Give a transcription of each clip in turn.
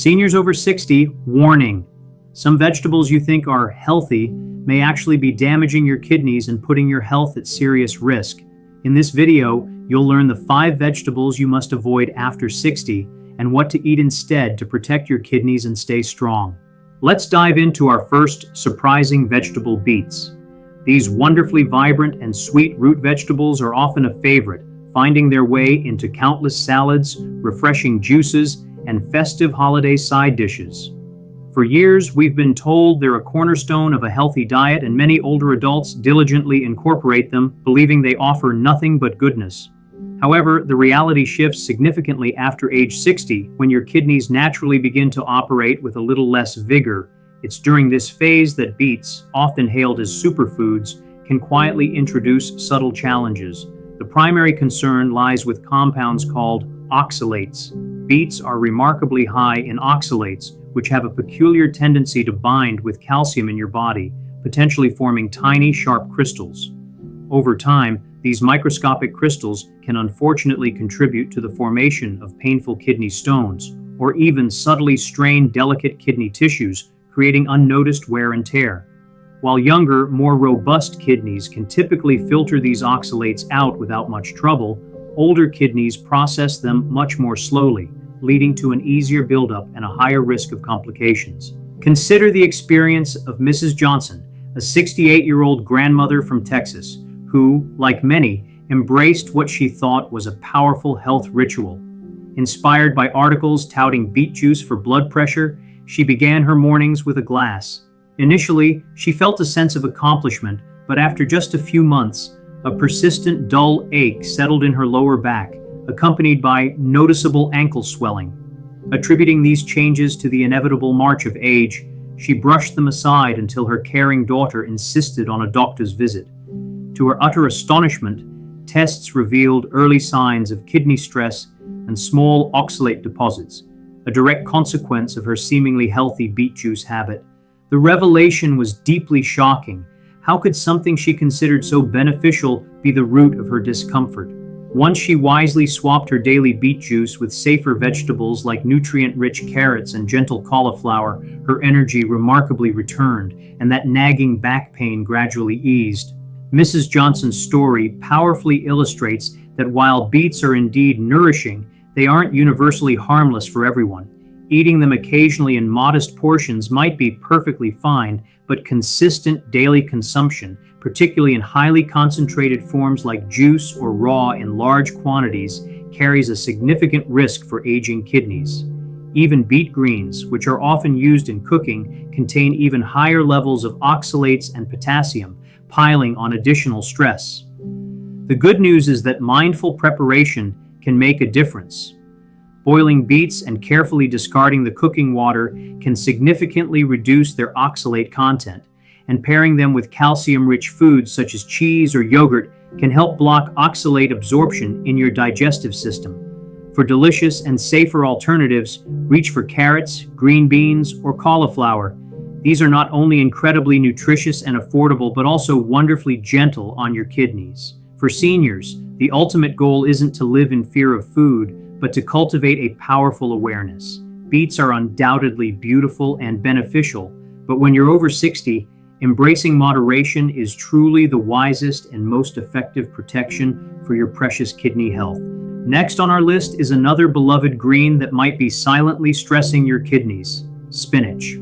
Seniors over 60, warning. Some vegetables you think are healthy may actually be damaging your kidneys and putting your health at serious risk. In this video, you'll learn the 5 vegetables you must avoid after 60 and what to eat instead to protect your kidneys and stay strong. Let's dive into our first surprising vegetable, beets. These wonderfully vibrant and sweet root vegetables are often a favorite, finding their way into countless salads, refreshing juices, and festive holiday side dishes. For years, we've been told they're a cornerstone of a healthy diet, and many older adults diligently incorporate them, believing they offer nothing but goodness. However, the reality shifts significantly after age 60, when your kidneys naturally begin to operate with a little less vigor. It's during this phase that beets, often hailed as superfoods, can quietly introduce subtle challenges. The primary concern lies with compounds called oxalates. Beets are remarkably high in oxalates, which have a peculiar tendency to bind with calcium in your body, potentially forming tiny, sharp crystals. Over time, these microscopic crystals can unfortunately contribute to the formation of painful kidney stones, or even subtly strain delicate kidney tissues, creating unnoticed wear and tear. While younger, more robust kidneys can typically filter these oxalates out without much trouble, older kidneys process them much more slowly, leading to an easier buildup and a higher risk of complications. Consider the experience of Mrs. Johnson, a 68-year-old grandmother from Texas, who, like many, embraced what she thought was a powerful health ritual. Inspired by articles touting beet juice for blood pressure, she began her mornings with a glass. Initially, she felt a sense of accomplishment, but after just a few months, a persistent dull ache settled in her lower back, accompanied by noticeable ankle swelling. Attributing these changes to the inevitable march of age, she brushed them aside until her caring daughter insisted on a doctor's visit. To her utter astonishment, tests revealed early signs of kidney stress and small oxalate deposits, a direct consequence of her seemingly healthy beet juice habit. The revelation was deeply shocking. How could something she considered so beneficial be the root of her discomfort? Once she wisely swapped her daily beet juice with safer vegetables like nutrient-rich carrots and gentle cauliflower, her energy remarkably returned, and that nagging back pain gradually eased. Mrs. Johnson's story powerfully illustrates that while beets are indeed nourishing, they aren't universally harmless for everyone. Eating them occasionally in modest portions might be perfectly fine, but consistent daily consumption, particularly in highly concentrated forms like juice or raw in large quantities, carries a significant risk for aging kidneys. Even beet greens, which are often used in cooking, contain even higher levels of oxalates and potassium, piling on additional stress. The good news is that mindful preparation can make a difference. Boiling beets and carefully discarding the cooking water can significantly reduce their oxalate content, and pairing them with calcium-rich foods such as cheese or yogurt can help block oxalate absorption in your digestive system. For delicious and safer alternatives, reach for carrots, green beans, or cauliflower. These are not only incredibly nutritious and affordable, but also wonderfully gentle on your kidneys. For seniors, the ultimate goal isn't to live in fear of food, but to cultivate a powerful awareness. Beets are undoubtedly beautiful and beneficial, but when you're over 60, embracing moderation is truly the wisest and most effective protection for your precious kidney health. Next on our list is another beloved green that might be silently stressing your kidneys: spinach.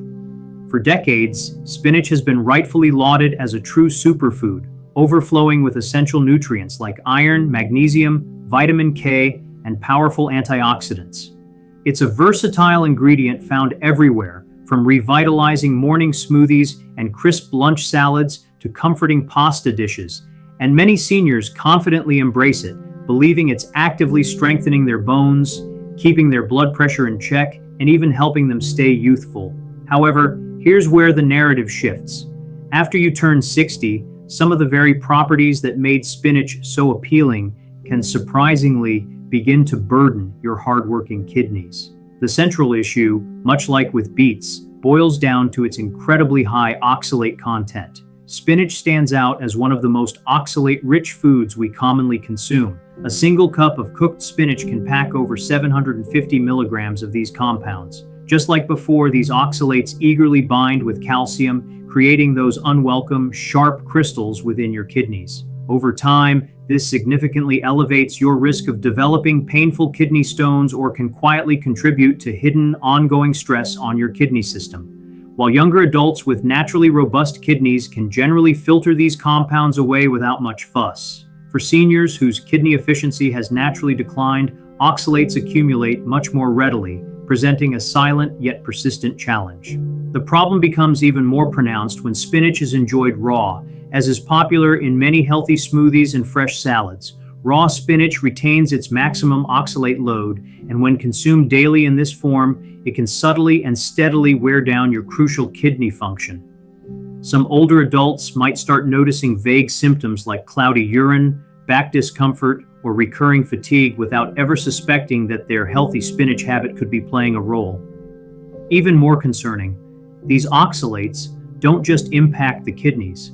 For decades, spinach has been rightfully lauded as a true superfood, overflowing with essential nutrients like iron, magnesium, vitamin K, and powerful antioxidants. It's a versatile ingredient found everywhere, from revitalizing morning smoothies and crisp lunch salads to comforting pasta dishes, and many seniors confidently embrace it, believing it's actively strengthening their bones, keeping their blood pressure in check, and even helping them stay youthful. However, here's where the narrative shifts. After you turn 60, some of the very properties that made spinach so appealing can surprisingly begin to burden your hardworking kidneys. The central issue, much like with beets, boils down to its incredibly high oxalate content. Spinach stands out as one of the most oxalate-rich foods we commonly consume. A single cup of cooked spinach can pack over 750 milligrams of these compounds, Just like before, these oxalates eagerly bind with calcium, creating those unwelcome, sharp crystals within your kidneys. Over time, this significantly elevates your risk of developing painful kidney stones or can quietly contribute to hidden, ongoing stress on your kidney system. While younger adults with naturally robust kidneys can generally filter these compounds away without much fuss. For seniors whose kidney efficiency has naturally declined, oxalates accumulate much more readily, presenting a silent yet persistent challenge. The problem becomes even more pronounced when spinach is enjoyed raw, as is popular in many healthy smoothies and fresh salads. Raw spinach retains its maximum oxalate load, and when consumed daily in this form, it can subtly and steadily wear down your crucial kidney function. Some older adults might start noticing vague symptoms like cloudy urine, back discomfort, or recurring fatigue without ever suspecting that their healthy spinach habit could be playing a role. Even more concerning, these oxalates don't just impact the kidneys.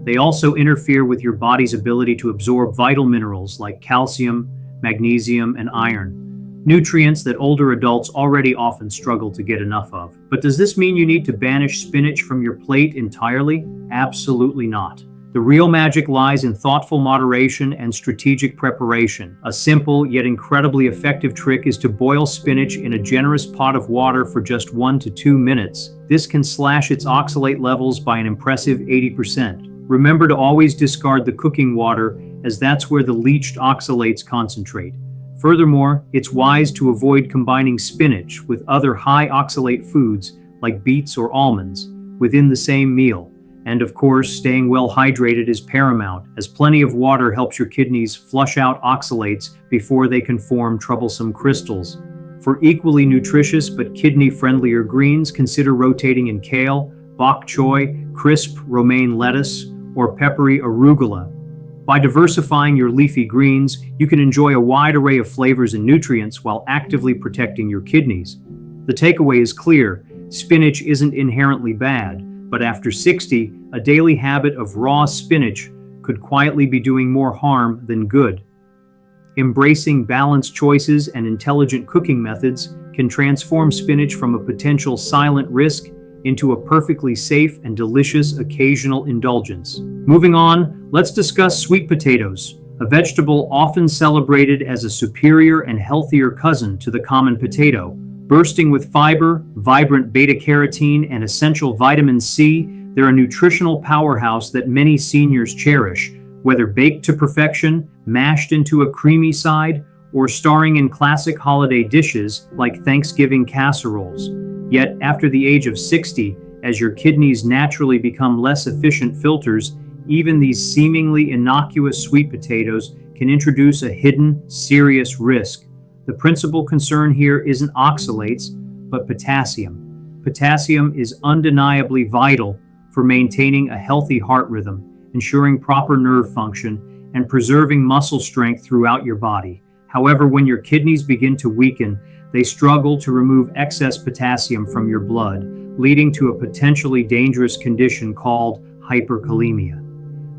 They also interfere with your body's ability to absorb vital minerals like calcium, magnesium, and iron, nutrients that older adults already often struggle to get enough of. But does this mean you need to banish spinach from your plate entirely? Absolutely not. The real magic lies in thoughtful moderation and strategic preparation. A simple yet incredibly effective trick is to boil spinach in a generous pot of water for just 1 to 2 minutes. This can slash its oxalate levels by an impressive 80%. Remember to always discard the cooking water, as that's where the leached oxalates concentrate. Furthermore, it's wise to avoid combining spinach with other high oxalate foods like beets or almonds within the same meal. And of course, staying well hydrated is paramount, as plenty of water helps your kidneys flush out oxalates before they can form troublesome crystals. For equally nutritious but kidney-friendlier greens, consider rotating in kale, bok choy, crisp romaine lettuce, or peppery arugula. By diversifying your leafy greens, you can enjoy a wide array of flavors and nutrients while actively protecting your kidneys. The takeaway is clear: spinach isn't inherently bad, but after 60, a daily habit of raw spinach could quietly be doing more harm than good. Embracing balanced choices and intelligent cooking methods can transform spinach from a potential silent risk into a perfectly safe and delicious occasional indulgence. Moving on, let's discuss sweet potatoes, a vegetable often celebrated as a superior and healthier cousin to the common potato. Bursting with fiber, vibrant beta-carotene, and essential vitamin C, they're a nutritional powerhouse that many seniors cherish, whether baked to perfection, mashed into a creamy side, or starring in classic holiday dishes like Thanksgiving casseroles. Yet, after the age of 60, as your kidneys naturally become less efficient filters, even these seemingly innocuous sweet potatoes can introduce a hidden, serious risk. The principal concern here isn't oxalates, but potassium. Potassium is undeniably vital for maintaining a healthy heart rhythm, ensuring proper nerve function, and preserving muscle strength throughout your body. However, when your kidneys begin to weaken, they struggle to remove excess potassium from your blood, leading to a potentially dangerous condition called hyperkalemia.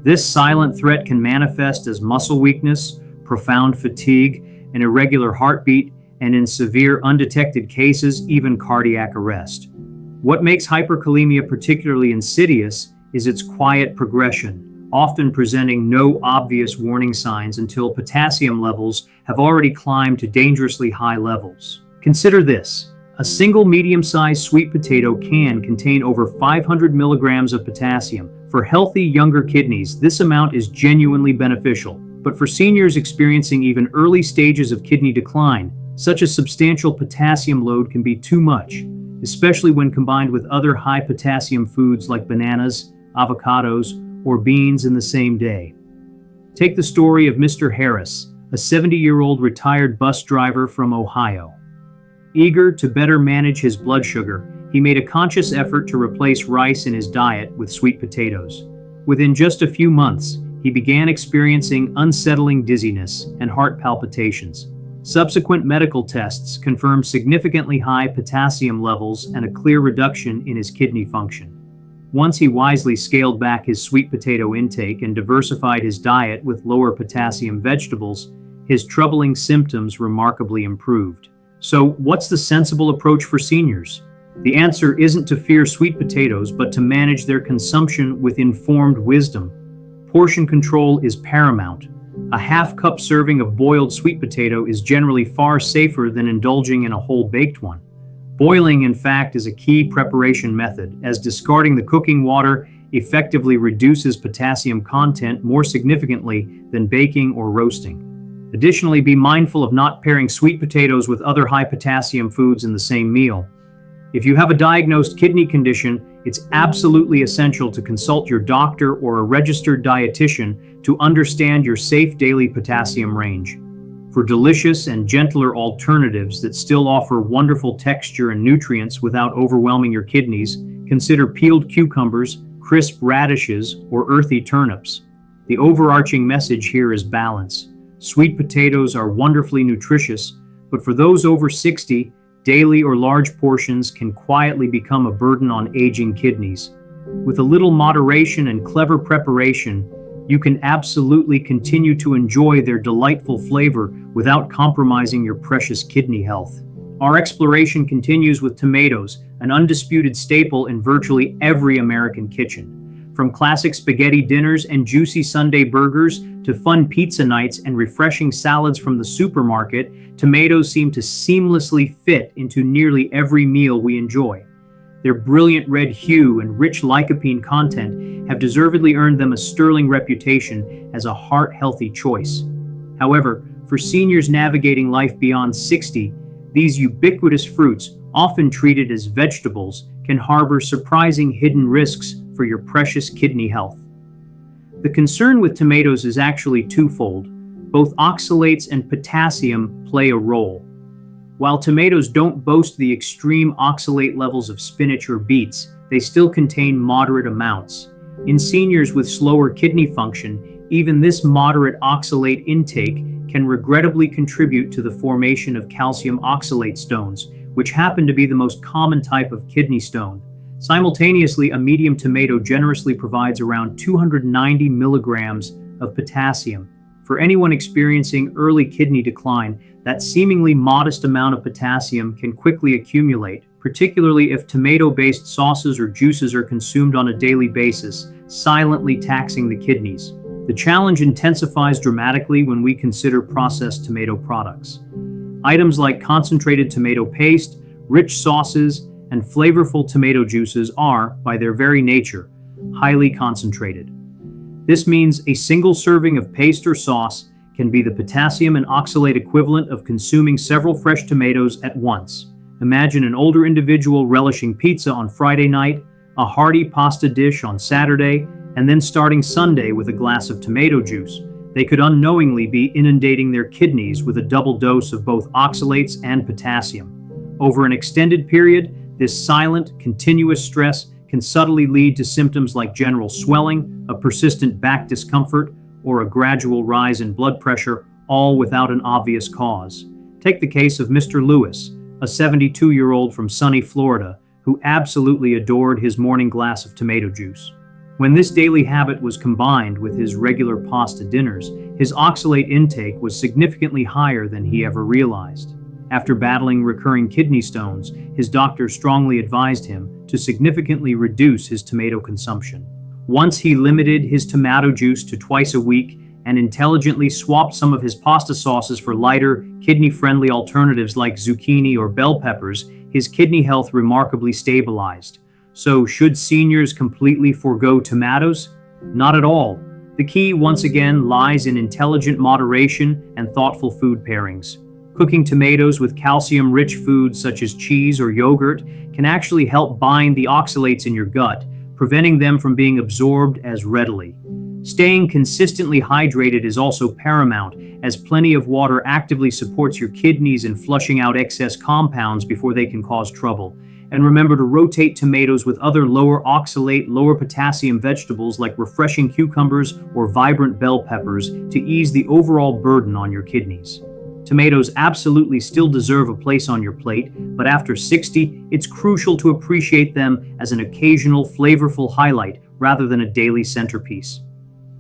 This silent threat can manifest as muscle weakness, profound fatigue, an irregular heartbeat, and in severe undetected cases, even cardiac arrest. What makes hyperkalemia particularly insidious is its quiet progression, often presenting no obvious warning signs until potassium levels have already climbed to dangerously high levels. Consider this: a single medium-sized sweet potato can contain over 500 milligrams of potassium. For healthy younger kidneys, this amount is genuinely beneficial. But for seniors experiencing even early stages of kidney decline, such a substantial potassium load can be too much, especially when combined with other high potassium foods like bananas, avocados, or beans in the same day. Take the story of Mr. Harris, a 70-year-old retired bus driver from Ohio. Eager to better manage his blood sugar, he made a conscious effort to replace rice in his diet with sweet potatoes. Within just a few months, he began experiencing unsettling dizziness and heart palpitations. Subsequent medical tests confirmed significantly high potassium levels and a clear reduction in his kidney function. Once he wisely scaled back his sweet potato intake and diversified his diet with lower potassium vegetables, his troubling symptoms remarkably improved. So, what's the sensible approach for seniors? The answer isn't to fear sweet potatoes, but to manage their consumption with informed wisdom. Portion control is paramount. A half-cup serving of boiled sweet potato is generally far safer than indulging in a whole baked one. Boiling, in fact, is a key preparation method, as discarding the cooking water effectively reduces potassium content more significantly than baking or roasting. Additionally, be mindful of not pairing sweet potatoes with other high potassium foods in the same meal. If you have a diagnosed kidney condition, it's absolutely essential to consult your doctor or a registered dietitian to understand your safe daily potassium range. For delicious and gentler alternatives that still offer wonderful texture and nutrients without overwhelming your kidneys, consider peeled cucumbers, crisp radishes, or earthy turnips. The overarching message here is balance. Sweet potatoes are wonderfully nutritious, but for those over 60, daily or large portions can quietly become a burden on aging kidneys. With a little moderation and clever preparation, you can absolutely continue to enjoy their delightful flavor without compromising your precious kidney health. Our exploration continues with tomatoes, an undisputed staple in virtually every American kitchen. From classic spaghetti dinners and juicy Sunday burgers to fun pizza nights and refreshing salads from the supermarket, tomatoes seem to seamlessly fit into nearly every meal we enjoy. Their brilliant red hue and rich lycopene content have deservedly earned them a sterling reputation as a heart-healthy choice. However, for seniors navigating life beyond 60, these ubiquitous fruits, often treated as vegetables, can harbor surprising hidden risks for your precious kidney health. The concern with tomatoes is actually twofold. Both oxalates and potassium play a role. While tomatoes don't boast the extreme oxalate levels of spinach or beets, they still contain moderate amounts. In seniors with slower kidney function, even this moderate oxalate intake can regrettably contribute to the formation of calcium oxalate stones, which happen to be the most common type of kidney stone. Simultaneously, a medium tomato generously provides around 290 milligrams of potassium. For anyone experiencing early kidney decline, that seemingly modest amount of potassium can quickly accumulate, particularly if tomato-based sauces or juices are consumed on a daily basis, silently taxing the kidneys. The challenge intensifies dramatically when we consider processed tomato products. Items like concentrated tomato paste, rich sauces, and flavorful tomato juices are, by their very nature, highly concentrated. This means a single serving of paste or sauce can be the potassium and oxalate equivalent of consuming several fresh tomatoes at once. Imagine an older individual relishing pizza on Friday night, a hearty pasta dish on Saturday, and then starting Sunday with a glass of tomato juice. They could unknowingly be inundating their kidneys with a double dose of both oxalates and potassium. Over an extended period, this silent, continuous stress can subtly lead to symptoms like general swelling, a persistent back discomfort, or a gradual rise in blood pressure, all without an obvious cause. Take the case of Mr. Lewis, a 72-year-old from sunny Florida, who absolutely adored his morning glass of tomato juice. When this daily habit was combined with his regular pasta dinners, his oxalate intake was significantly higher than he ever realized. After battling recurring kidney stones, his doctor strongly advised him to significantly reduce his tomato consumption. Once he limited his tomato juice to twice a week and intelligently swapped some of his pasta sauces for lighter, kidney-friendly alternatives like zucchini or bell peppers, his kidney health remarkably stabilized. So, should seniors completely forego tomatoes? Not at all. The key, once again, lies in intelligent moderation and thoughtful food pairings. Cooking tomatoes with calcium-rich foods such as cheese or yogurt can actually help bind the oxalates in your gut, preventing them from being absorbed as readily. Staying consistently hydrated is also paramount, as plenty of water actively supports your kidneys in flushing out excess compounds before they can cause trouble. And remember to rotate tomatoes with other lower oxalate, lower potassium vegetables like refreshing cucumbers or vibrant bell peppers to ease the overall burden on your kidneys. Tomatoes absolutely still deserve a place on your plate, but after 60, it's crucial to appreciate them as an occasional flavorful highlight rather than a daily centerpiece.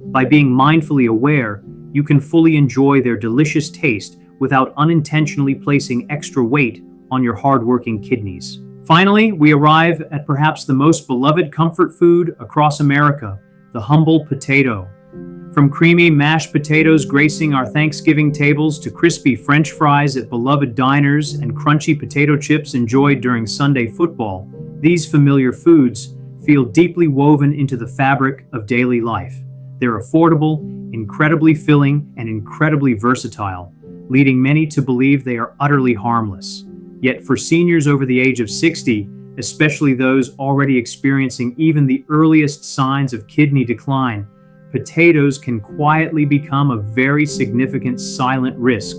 By being mindfully aware, you can fully enjoy their delicious taste without unintentionally placing extra weight on your hardworking kidneys. Finally, we arrive at perhaps the most beloved comfort food across America, the humble potato. From creamy mashed potatoes gracing our Thanksgiving tables to crispy French fries at beloved diners and crunchy potato chips enjoyed during Sunday football, these familiar foods feel deeply woven into the fabric of daily life. They're affordable, incredibly filling, and incredibly versatile, leading many to believe they are utterly harmless. Yet for seniors over the age of 60, especially those already experiencing even the earliest signs of kidney decline, potatoes can quietly become a very significant silent risk.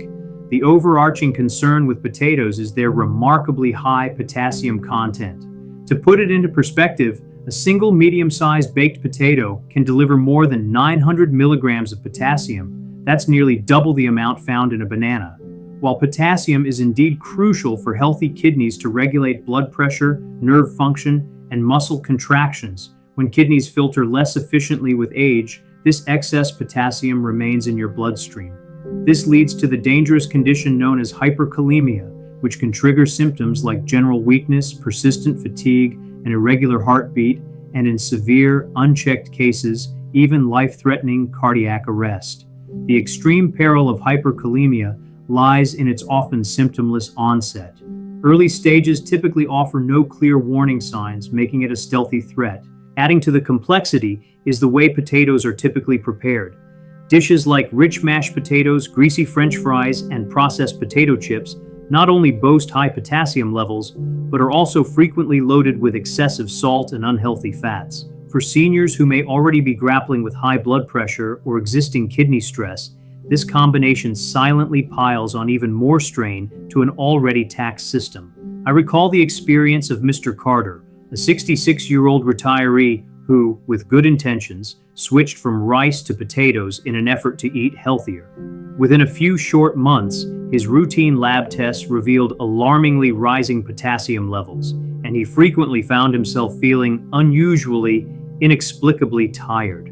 The overarching concern with potatoes is their remarkably high potassium content. To put it into perspective, a single medium-sized baked potato can deliver more than 900 milligrams of potassium. That's nearly double the amount found in a banana. While potassium is indeed crucial for healthy kidneys to regulate blood pressure, nerve function, and muscle contractions, when kidneys filter less efficiently with age, this excess potassium remains in your bloodstream. This leads to the dangerous condition known as hyperkalemia, which can trigger symptoms like general weakness, persistent fatigue, an irregular heartbeat, and in severe, unchecked cases, even life-threatening cardiac arrest. The extreme peril of hyperkalemia lies in its often symptomless onset. Early stages typically offer no clear warning signs, making it a stealthy threat. Adding to the complexity is the way potatoes are typically prepared. Dishes like rich mashed potatoes, greasy French fries, and processed potato chips not only boast high potassium levels, but are also frequently loaded with excessive salt and unhealthy fats. For seniors who may already be grappling with high blood pressure or existing kidney stress, this combination silently piles on even more strain to an already taxed system. I recall the experience of Mr. Carter, a 66-year-old retiree who, with good intentions, switched from rice to potatoes in an effort to eat healthier. Within a few short months, his routine lab tests revealed alarmingly rising potassium levels, and he frequently found himself feeling unusually, inexplicably tired.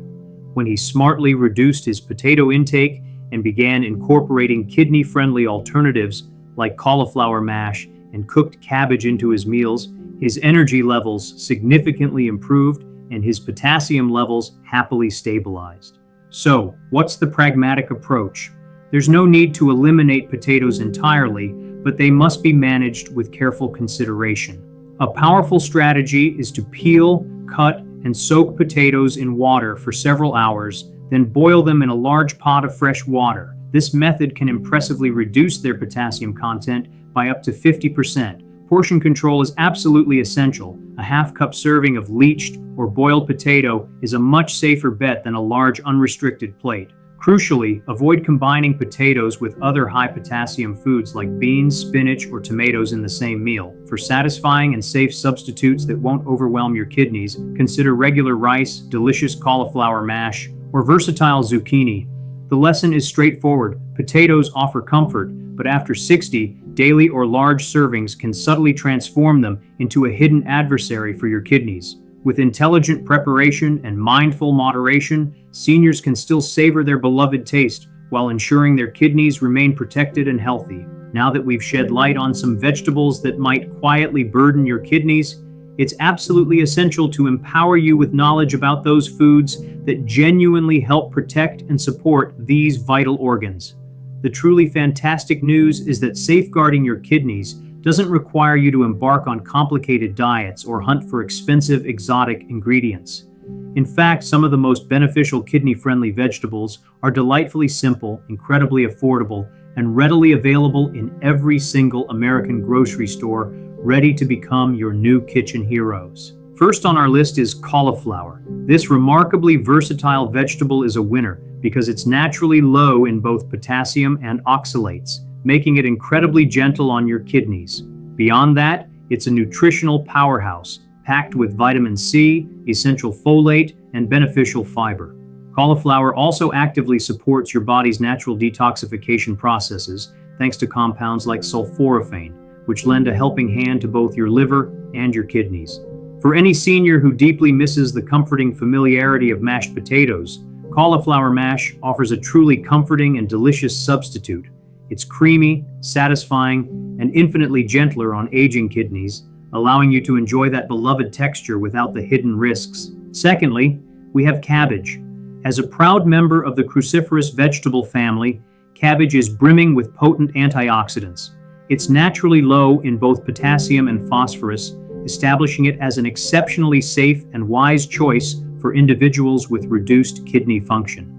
When he smartly reduced his potato intake and began incorporating kidney-friendly alternatives like cauliflower mash and cooked cabbage into his meals, his energy levels significantly improved and his potassium levels happily stabilized. So, what's the pragmatic approach? There's no need to eliminate potatoes entirely, but they must be managed with careful consideration. A powerful strategy is to peel, cut, and soak potatoes in water for several hours, then boil them in a large pot of fresh water. This method can impressively reduce their potassium content by up to 50%. Portion control is absolutely essential. A half-cup serving of leached or boiled potato is a much safer bet than a large unrestricted plate. Crucially, avoid combining potatoes with other high-potassium foods like beans, spinach, or tomatoes in the same meal. For satisfying and safe substitutes that won't overwhelm your kidneys, consider regular rice, delicious cauliflower mash, or versatile zucchini. The lesson is straightforward. Potatoes offer comfort, but after 60, daily or large servings can subtly transform them into a hidden adversary for your kidneys. With intelligent preparation and mindful moderation, seniors can still savor their beloved taste while ensuring their kidneys remain protected and healthy. Now that we've shed light on some vegetables that might quietly burden your kidneys, it's absolutely essential to empower you with knowledge about those foods that genuinely help protect and support these vital organs. The truly fantastic news is that safeguarding your kidneys doesn't require you to embark on complicated diets or hunt for expensive exotic ingredients. In fact, some of the most beneficial kidney-friendly vegetables are delightfully simple, incredibly affordable, and readily available in every single American grocery store, ready to become your new kitchen heroes. First on our list is cauliflower. This remarkably versatile vegetable is a winner because it's naturally low in both potassium and oxalates, making it incredibly gentle on your kidneys. Beyond that, it's a nutritional powerhouse, packed with vitamin C, essential folate, and beneficial fiber. Cauliflower also actively supports your body's natural detoxification processes, thanks to compounds like sulforaphane, which lend a helping hand to both your liver and your kidneys. For any senior who deeply misses the comforting familiarity of mashed potatoes, cauliflower mash offers a truly comforting and delicious substitute. It's creamy, satisfying, and infinitely gentler on aging kidneys, allowing you to enjoy that beloved texture without the hidden risks. Secondly, we have cabbage. As a proud member of the cruciferous vegetable family, cabbage is brimming with potent antioxidants. It's naturally low in both potassium and phosphorus, establishing it as an exceptionally safe and wise choice for individuals with reduced kidney function.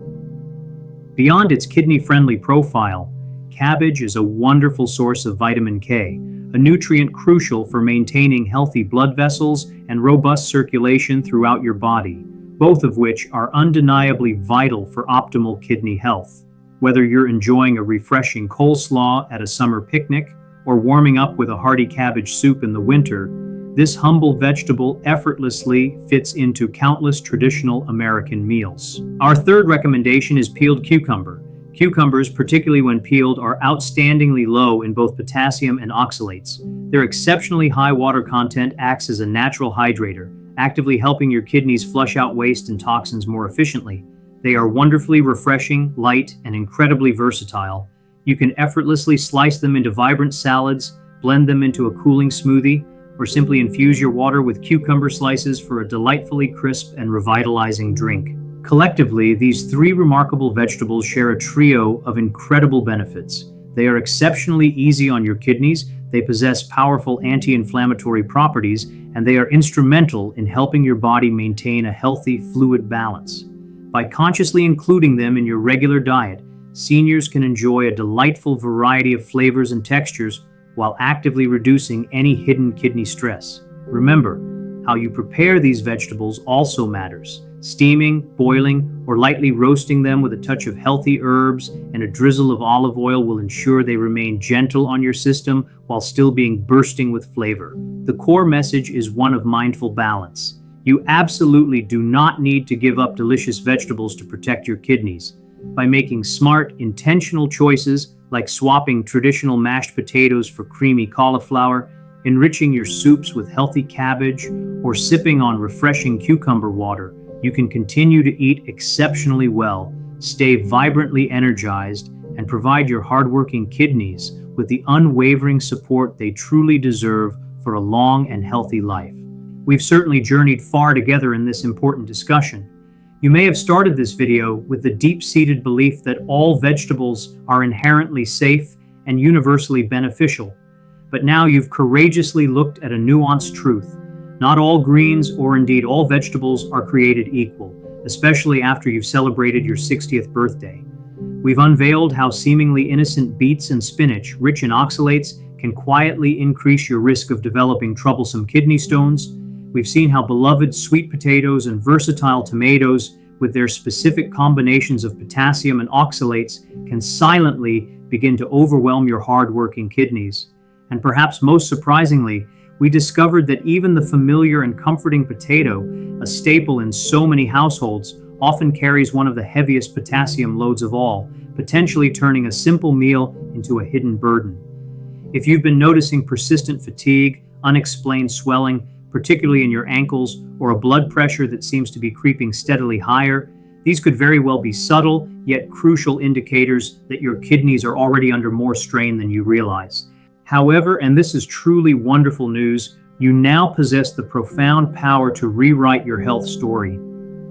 Beyond its kidney-friendly profile, cabbage is a wonderful source of vitamin K, a nutrient crucial for maintaining healthy blood vessels and robust circulation throughout your body, both of which are undeniably vital for optimal kidney health. Whether you're enjoying a refreshing coleslaw at a summer picnic or warming up with a hearty cabbage soup in the winter, this humble vegetable effortlessly fits into countless traditional American meals. Our third recommendation is peeled cucumber. Cucumbers, particularly when peeled, are outstandingly low in both potassium and oxalates. Their exceptionally high water content acts as a natural hydrator, actively helping your kidneys flush out waste and toxins more efficiently. They are wonderfully refreshing, light, and incredibly versatile. You can effortlessly slice them into vibrant salads, blend them into a cooling smoothie, or simply infuse your water with cucumber slices for a delightfully crisp and revitalizing drink. Collectively, these three remarkable vegetables share a trio of incredible benefits. They are exceptionally easy on your kidneys, they possess powerful anti-inflammatory properties, and they are instrumental in helping your body maintain a healthy fluid balance. By consciously including them in your regular diet, seniors can enjoy a delightful variety of flavors and textures while actively reducing any hidden kidney stress. Remember, how you prepare these vegetables also matters. Steaming, boiling, or lightly roasting them with a touch of healthy herbs and a drizzle of olive oil will ensure they remain gentle on your system while still being bursting with flavor. The core message is one of mindful balance. You absolutely do not need to give up delicious vegetables to protect your kidneys. By making smart, intentional choices like swapping traditional mashed potatoes for creamy cauliflower, enriching your soups with healthy cabbage, or sipping on refreshing cucumber water, you can continue to eat exceptionally well, stay vibrantly energized, and provide your hardworking kidneys with the unwavering support they truly deserve for a long and healthy life. We've certainly journeyed far together in this important discussion. You may have started this video with the deep-seated belief that all vegetables are inherently safe and universally beneficial, but now you've courageously looked at a nuanced truth. Not all greens, or indeed all vegetables, are created equal, especially after you've celebrated your 60th birthday. We've unveiled how seemingly innocent beets and spinach, rich in oxalates, can quietly increase your risk of developing troublesome kidney stones. We've seen how beloved sweet potatoes and versatile tomatoes, with their specific combinations of potassium and oxalates, can silently begin to overwhelm your hard-working kidneys. And perhaps most surprisingly, we discovered that even the familiar and comforting potato, a staple in so many households, often carries one of the heaviest potassium loads of all, potentially turning a simple meal into a hidden burden. If you've been noticing persistent fatigue, unexplained swelling, particularly in your ankles, or a blood pressure that seems to be creeping steadily higher, these could very well be subtle, yet crucial indicators that your kidneys are already under more strain than you realize. However, and this is truly wonderful news, you now possess the profound power to rewrite your health story.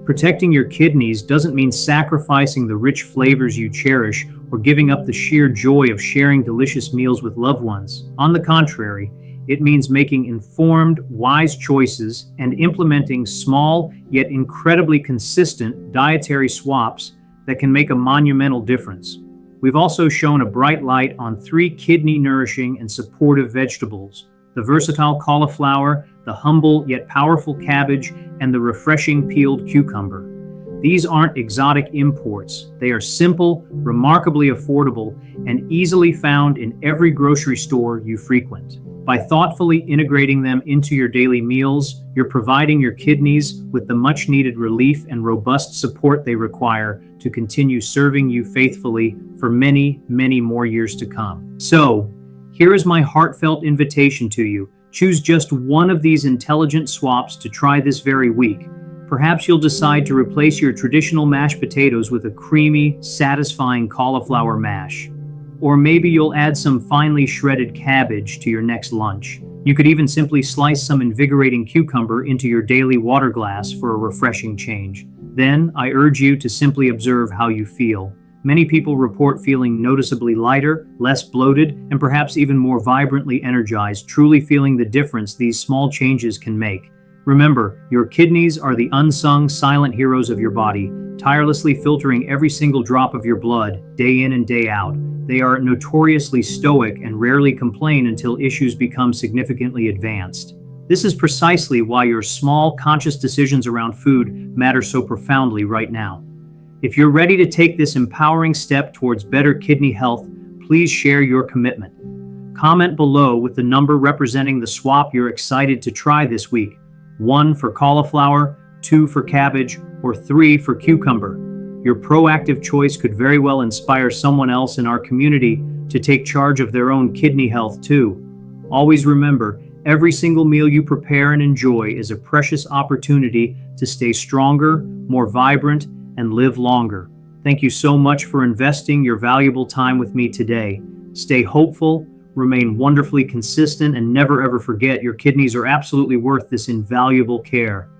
Protecting your kidneys doesn't mean sacrificing the rich flavors you cherish or giving up the sheer joy of sharing delicious meals with loved ones. On the contrary, it means making informed, wise choices and implementing small yet incredibly consistent dietary swaps that can make a monumental difference. We've also shone a bright light on three kidney-nourishing and supportive vegetables: the versatile cauliflower, the humble yet powerful cabbage, and the refreshing peeled cucumber. These aren't exotic imports. They are simple, remarkably affordable, and easily found in every grocery store you frequent. By thoughtfully integrating them into your daily meals, you're providing your kidneys with the much-needed relief and robust support they require to continue serving you faithfully for many, many more years to come. So, here is my heartfelt invitation to you. Choose just one of these intelligent swaps to try this very week. Perhaps you'll decide to replace your traditional mashed potatoes with a creamy, satisfying cauliflower mash. Or maybe you'll add some finely shredded cabbage to your next lunch. You could even simply slice some invigorating cucumber into your daily water glass for a refreshing change. Then, I urge you to simply observe how you feel. Many people report feeling noticeably lighter, less bloated, and perhaps even more vibrantly energized, truly feeling the difference these small changes can make. Remember, your kidneys are the unsung, silent heroes of your body, tirelessly filtering every single drop of your blood, day in and day out. They are notoriously stoic and rarely complain until issues become significantly advanced. This is precisely why your small, conscious decisions around food matter so profoundly right now. If you're ready to take this empowering step towards better kidney health, please share your commitment. Comment below with the number representing the swap you're excited to try this week. 1 for cauliflower, 2 for cabbage, or 3 for cucumber. Your proactive choice could very well inspire someone else in our community to take charge of their own kidney health too. Always remember, every single meal you prepare and enjoy is a precious opportunity to stay stronger, more vibrant, and live longer. Thank you so much for investing your valuable time with me today. Stay hopeful, remain wonderfully consistent, and never ever forget your kidneys are absolutely worth this invaluable care.